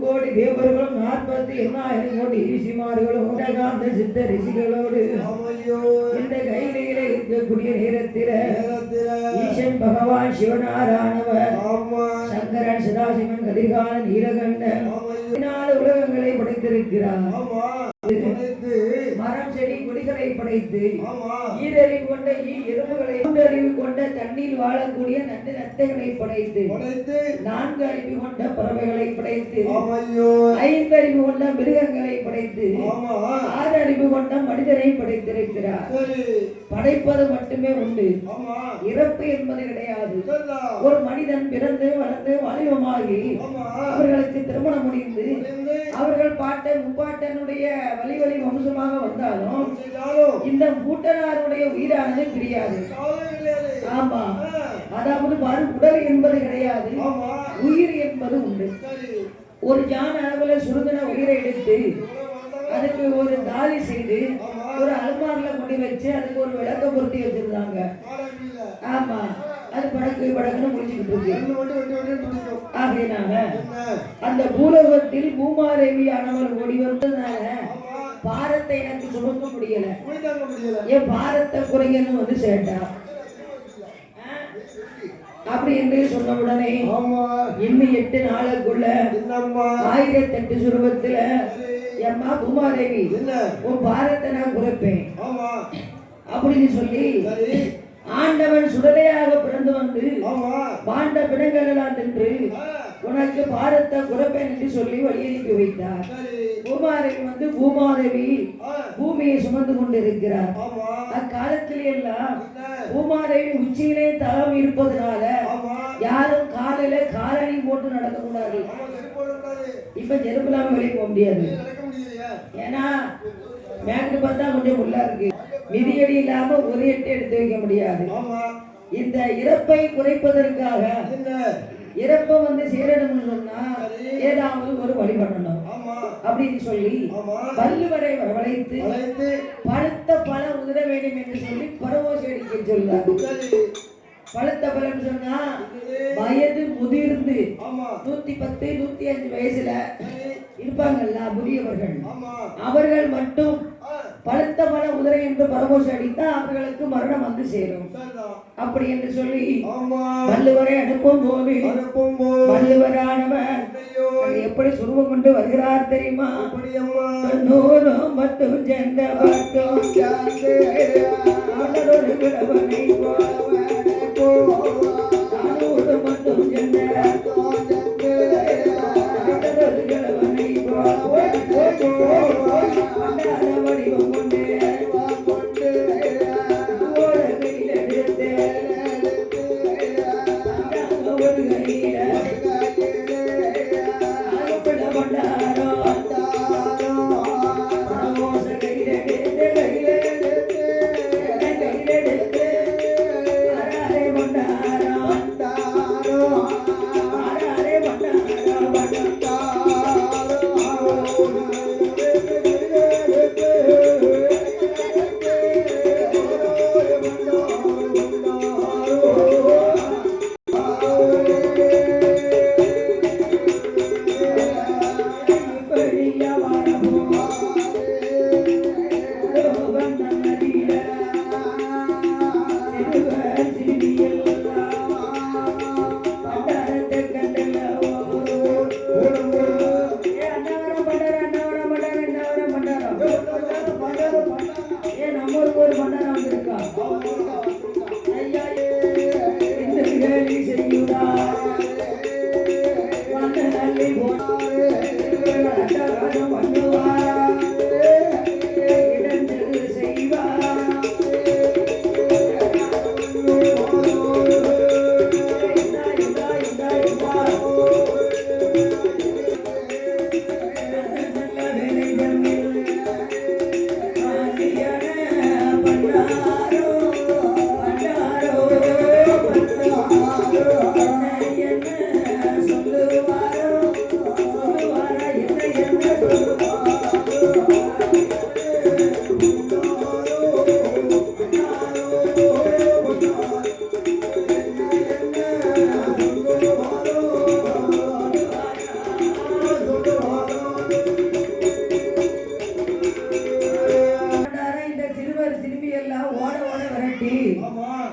கோடி தேவர்களும் 48,000 கோடி ரிஷிமார்களும் சித்த ரிஷிகளோடு இந்த கையிலே இருக்கக்கூடிய நேரத்தில ஈசன் பகவான் சிவனாரானவர் சங்கரன் சதாசிவன் கதிர்காலன் நீலகண்டன் 4 உலகங்களை படைத்திருக்கிறார். மரம் செடி கொடிகளை படைத்து ஈரறிவு கொண்ட எறும்புகளை அறிவு கொண்ட தண்ணீர் வாழக்கூடிய நண்டு நத்தைகளை படைத்து 4 அறிவு கொண்ட பறவைகளை படைத்து 5 அறிவு கொண்ட மிருகங்களை படைத்து 6 அறிவு கொண்ட மனிதனை படைத்திருக்கிறார். படைப்பது மட்டுமே உண்டு, இறப்பு என்பது கிடையாது. ஒரு மனிதன் பிறந்து வளர்ந்து வாலிபமாகி அவர்களுக்கு திருமணம் முடிந்து அவர்கள் பாட்டன் முப்பாட்டனுடைய வழி வம்சமாக வந்தாலும் இந்த பூட்டனாருடைய உயிரானது பிரியாது. ஆமா, அதாவது உடல் என்பது கிடையாது, உயிர் என்பது உண்டு. ஒரு ஜான அளவுல சுருங்கின உயிரை எடுத்து அதுக்கு ஒரு தாலி செய்து ஒரு அல்மாரில கொண்டு வச்சு அதுக்கு ஒரு விளக்க பொருத்தி வச்சிருந்தாங்க. ஆமா, அது படக்குன்னு முடிச்சுக்கிட்டு இருக்கு. ஆகையினால அந்த பூலோகத்தில் பூமாதேவியானவர் ஓடி வந்ததுனால பாரத்தை எனக்கு சுமக்க முடியல. என் பாரத்தை குறைங்கன்னு வந்து சேட்டா அப்படி என்று சொன்ன உடனே இன்னும் 8 நாளுக்குள்ள 1008 சுரூபத்துல எம்மா பூமாதேவி உன் பாரத்தை நான் குறைப்பேன் அப்படின்னு சொல்லி ஆண்டவன் சுடலையாக பிறந்து வந்து பாண்ட பிணங்கள் எல்லாம் நின்று உனக்கு பாரத்தை குறைப்பேன் என்று சொல்லி வழியனுப்பி வைத்தார். பூமாதேவி வந்து பூமாதேவி பூமியை சுமந்து கொண்டிருக்கிறார். அக்காலத்திலே எல்லாம் பூமாதேவி உச்சியிலே தளம் இருப்பதனால யாரும் காலையில காலணி போட்டு நடக்க கூடாது. இப்ப செருப்புலாம் வெளியே போக முடியாது. ஏன்னா மேட்டு பார்த்தா கொஞ்சம் உள்ள இருக்கு, மிதியடி இல்லாம ஒரு எட்டு எடுத்து வைக்க முடியாது. இந்த இறப்பை குறைப்பதற்காக இறப்ப வந்து சேரணும்னு சொன்னா ஏதாவது ஒரு வழி பண்ணணும் அப்படின்னு சொல்லி வள்ளுவரை வரவழைத்து பழுத்த பழம் உதிர வேண்டும் என்று சொல்லி பரவோசி அடிக்க சொல்றாரு. பழுத்த பழம் சொன்னா வயது முதிர்ந்து 110 105 வயசுல இருப்பாங்கல்ல முதியவர்கள், அவர்கள் மட்டும் பழுத்த பழ உதிரை என்று பரமோஷம் அடித்தா அவர்களுக்கு மரணம் வந்து சேரும். அப்படி என்று சொல்லி வள்ளுவரை அனுப்பும் போது வள்ளுவரானவர் எப்படி சுருவம் கொண்டு வருகிறார் தெரியுமா? 90 மட்டும் சென்ற மட்டும் வடிவம் கொண்டு ஒரு கையில கொண்டாரோ கையில கொண்டாரோ ஐயா இந்த கேலி செய்யுடா வந்த நல்லி போனாரு அட்டகாசம் பண்ணுவார் இடஞ்சல் செய்வார்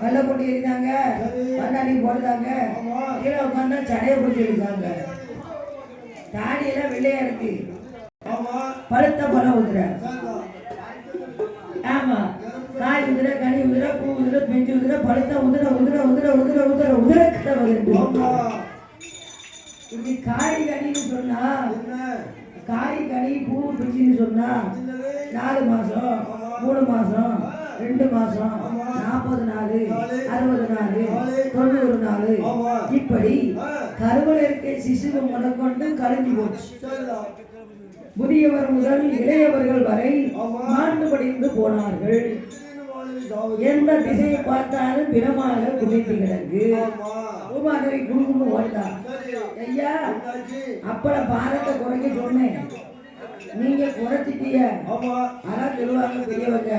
கல்ல போட்டு எரிந்தாங்க பண்ணாடி போடுறாங்க கீழே உட்காந்தா சடையை பிடிச்சி இருக்காங்க தாடியெல்லாம் வெள்ளையா இருக்கு பழுத்த பழம் உதிர ஆமா காய் உதிர கனி உதிர பூ உதிர பெஞ்சு உதிர பழுத்த உதிர உதிர உதிர உதிர உதிர உதிர கிட்ட வருது இப்படி காய் கனின்னு சொன்னா காய் கனி பூ பிஞ்சுன்னு சொன்னா 4 மாசம் 3 மாசம் 2 மாசம் 40 நாள் 60 நாள் 90 நாள் இப்படி கருவல் இருக்க சிசுவை முதற்கொண்டு கழிஞ்சு போச்சு. முதியவர் முதல் இளையவர்கள் வரை மாண்டு படிந்து போனார்கள். எந்த திசையை பார்த்தாலும் பிணமாக குடித்து கிடக்கு. பூமாதேவி குடும்பம் ஓட்டா ஐயா அப்பளம் பாரத்தை குறைக்க சொன்னேன், நீங்க குறைச்சிட்டீங்க. அதான் சொல்லுவாங்க பெரியவங்க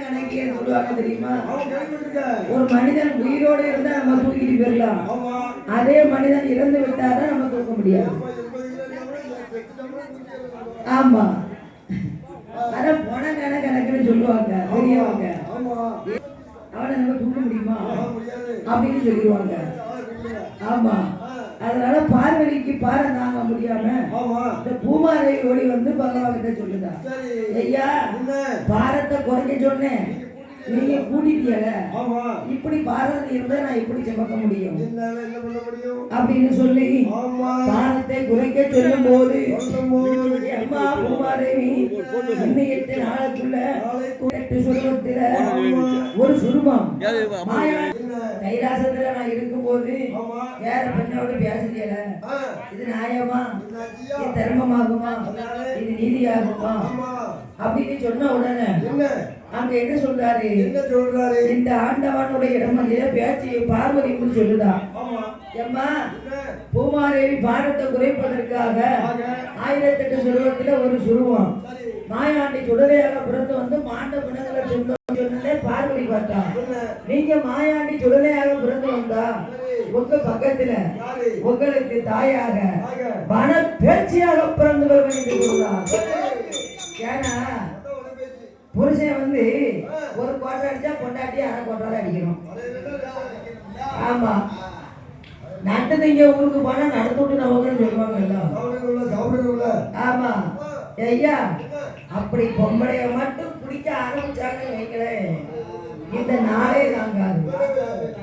கணக்கே சொல்லுவாங்க தெரியுமா? ஒரு மனிதன் உயிரோடு இருந்தா நம்ம தூக்கிட்டு போயிடலாம், அதே மனிதன் இறந்து விட்டாதான் நம்ம தூக்க முடியாது. ஆமா அதான் கணக்குன்னு சொல்லுவாங்க பெரியவங்க. அவனை நம்ம தூக்க முடியுமா அப்படின்னு சொல்லிடுவாங்க. ஆமா அதனால பார்வதிக்கு பாறை தாங்க முடியாம இந்த பூமாரை ஓடி வந்து பகவான் கிட்ட சொல்லுதா, ஐயா பாரத்தை குறைக்க சொன்னேன், நீங்க கூட்டிட்டீங்க, இப்படி பாரதி இருந்தா நான் எப்படி சுமக்க முடியும் அப்படின்னு சொல்லி பாரத்தை குறைக்க சொல்லும் போது அம்மா பூமாதேவி 8 நாளுக்குள்ள 8 சுருவத்துல ஒரு சுருபம் கைலாசத்துல நான் இருக்கும் போது வேற பெண்ணோட பேசுறீல, இது நியாயமா, இது தர்மமாகுமா, இது நீதியாகுமா அப்படின்னு சொன்ன உடனே அங்க என்ன சொல்றாரு, இந்த ஆண்டவனுடைய இடமல்ல பேச்சு பார்வதி சொல்லுதா, எம்மா பூமாதேவி பாரத்தை குறைப்பதற்காக 1008 சுருவத்துல ஒரு சுருவம் மாயாண்டி சுடலையாக பிறந்து வந்து மாண்ட பிணங்களை சொன்னே பார்வதி பார்த்தா, நீங்க மாயாண்டி சுடலையாக பிறந்து வந்தா உங்க பக்கத்துல உங்களுக்கு தாயாக மன பேச்சியாக பிறந்தவர்கள் என்று சொல்றார். ஏன்னா புருஷன் வந்து ஒரு கோட்டை அடிச்சா பொண்டாட்டி அரை கோட்டால அடிக்கணும். ஆமா நட்டது இங்க ஊருக்கு போனா நடத்துட்டு நமக்குன்னு சொல்லுவாங்கல்ல. ஆமா ஐயா அப்படி பொம்பளைய மட்டும் பிடிக்க ஆரம்பிச்சாங்கன்னு வைக்கிறேன், இந்த நாளே தாங்காது.